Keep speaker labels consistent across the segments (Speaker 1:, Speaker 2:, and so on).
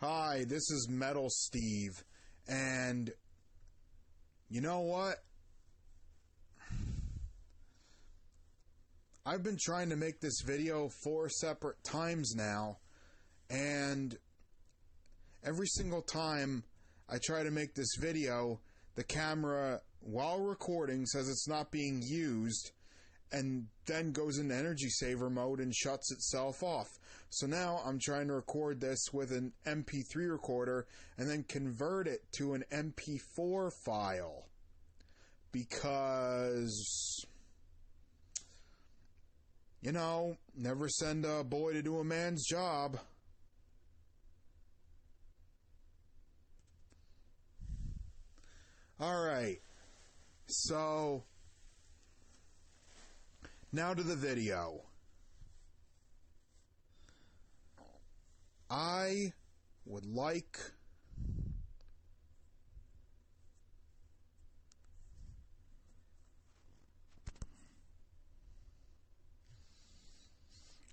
Speaker 1: Hi, this is Metal Steve, and you know what? I've been trying to make this video 4 separate times now, and every single time I try to make this video, the camera, while recording, says it's not being used, and then goes into energy saver mode and shuts itself off. So now I'm trying to record this with an MP3 recorder and then convert it to an MP4 file. Because, you know, never send a boy to do a man's job. Alright, so now to the video. I would like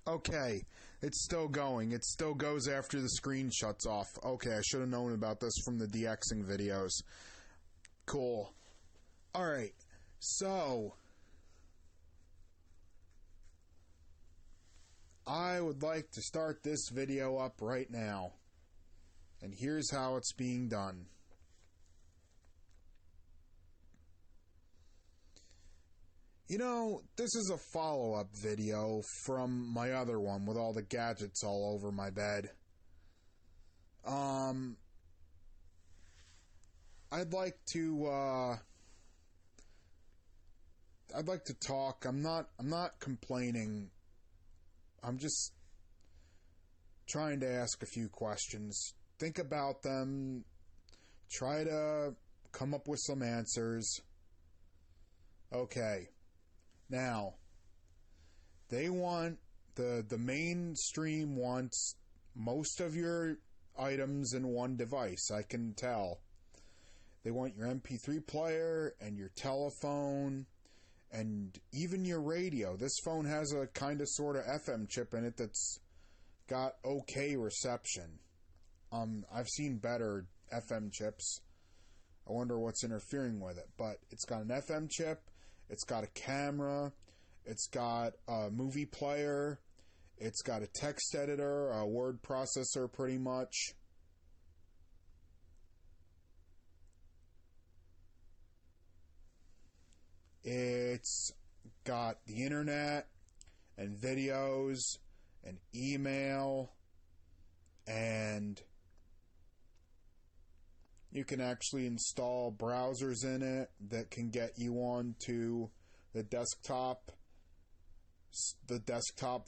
Speaker 1: okay, it's still going. It still goes after the screen shuts off. Okay, I should have known about this from the DXing videos. Cool. Alright, so I would like to start this video up right now. And here's how it's being done. You know, this is a follow-up video from my other one with all the gadgets all over my bed. I'd like to talk. I'm not complaining. I'm just trying to ask a few questions. Think about them. Try to come up with some answers. Okay. Now, they want, the mainstream wants most of your items in one device, I can tell. They want your MP3 player and your telephone and even your radio. This phone has a kind of sort of FM chip in it that's got okay reception. I've seen better FM chips. I wonder what's interfering with it. But it's got an FM chip, it's got a camera, it's got a movie player, it's got a text editor, a word processor pretty much. It's got the internet and videos and email, and you can actually install browsers in it that can get you onto the desktop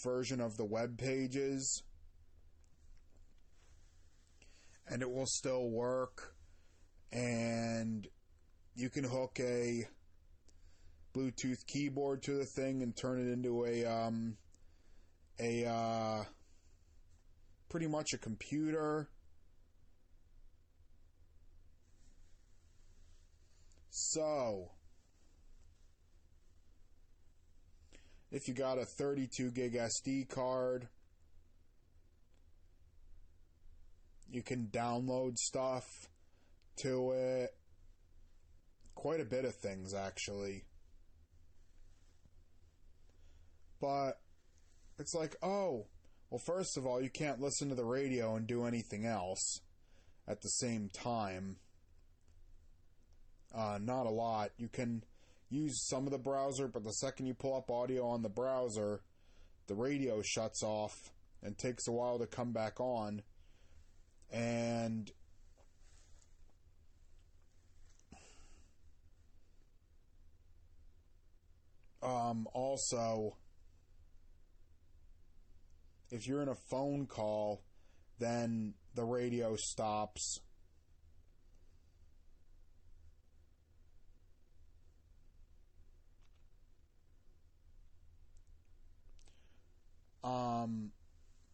Speaker 1: version of the web pages, and it will still work. And you can hook a Bluetooth keyboard to the thing and turn it into a pretty much a computer. So, if you got a 32 gig SD card, you can download stuff to it. Quite a bit of things, actually. But it's like, oh, well, first of all, you can't listen to the radio and do anything else at the same time. Not a lot. You can use some of the browser, but the second you pull up audio on the browser, the radio shuts off and takes a while to come back on. And also, if you're in a phone call, then the radio stops.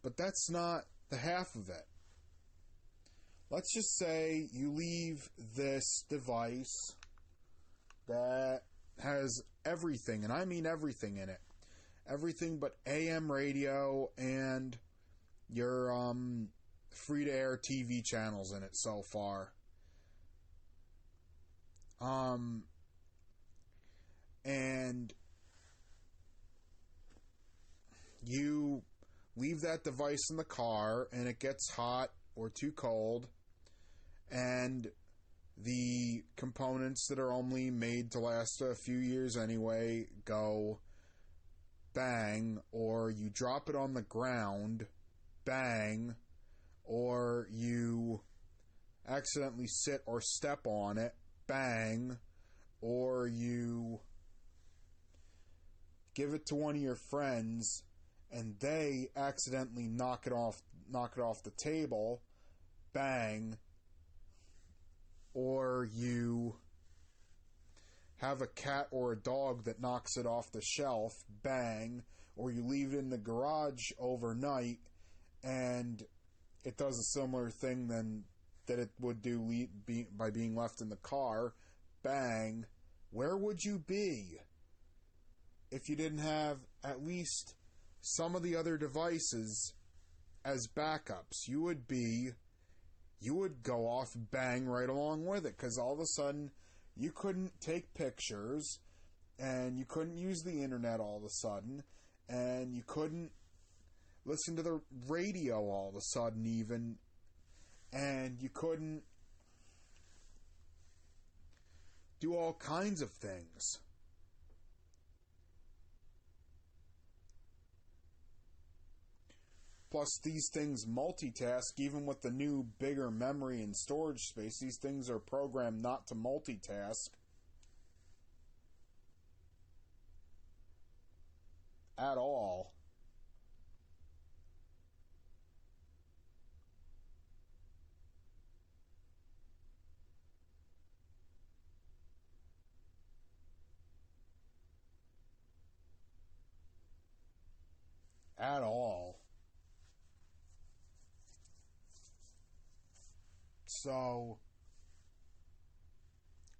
Speaker 1: But that's not the half of it. Let's just say you leave this device that has everything, and I mean everything in it. Everything but AM radio and your free-to-air TV channels in it so far. And you leave that device in the car and it gets hot or too cold, and the components that are only made to last a few years anyway go bang, or you drop it on the ground, bang, or you accidentally sit or step on it, bang, or you give it to one of your friends and they accidentally knock it off the table, bang, or you have a cat or a dog that knocks it off the shelf, bang, or you leave it in the garage overnight and it does a similar thing that it would do by being left in the car, bang. Where would you be if you didn't have at least some of the other devices as backups? You would go off bang right along with it, because all of a sudden you couldn't take pictures and you couldn't use the internet all of a sudden, and you couldn't listen to the radio all of a sudden even, and you couldn't do all kinds of things. Plus, these things multitask. Even with the new bigger memory and storage space, these things are programmed not to multitask at all. At all. So,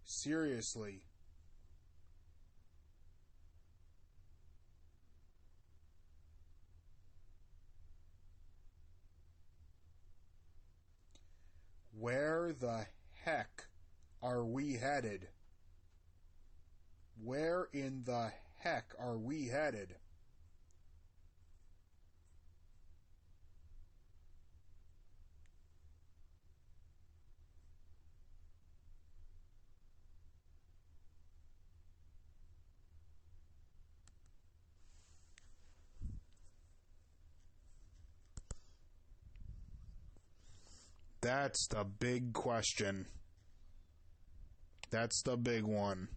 Speaker 1: seriously, where the heck are we headed? Where in the heck are we headed? That's the big question. That's the big one.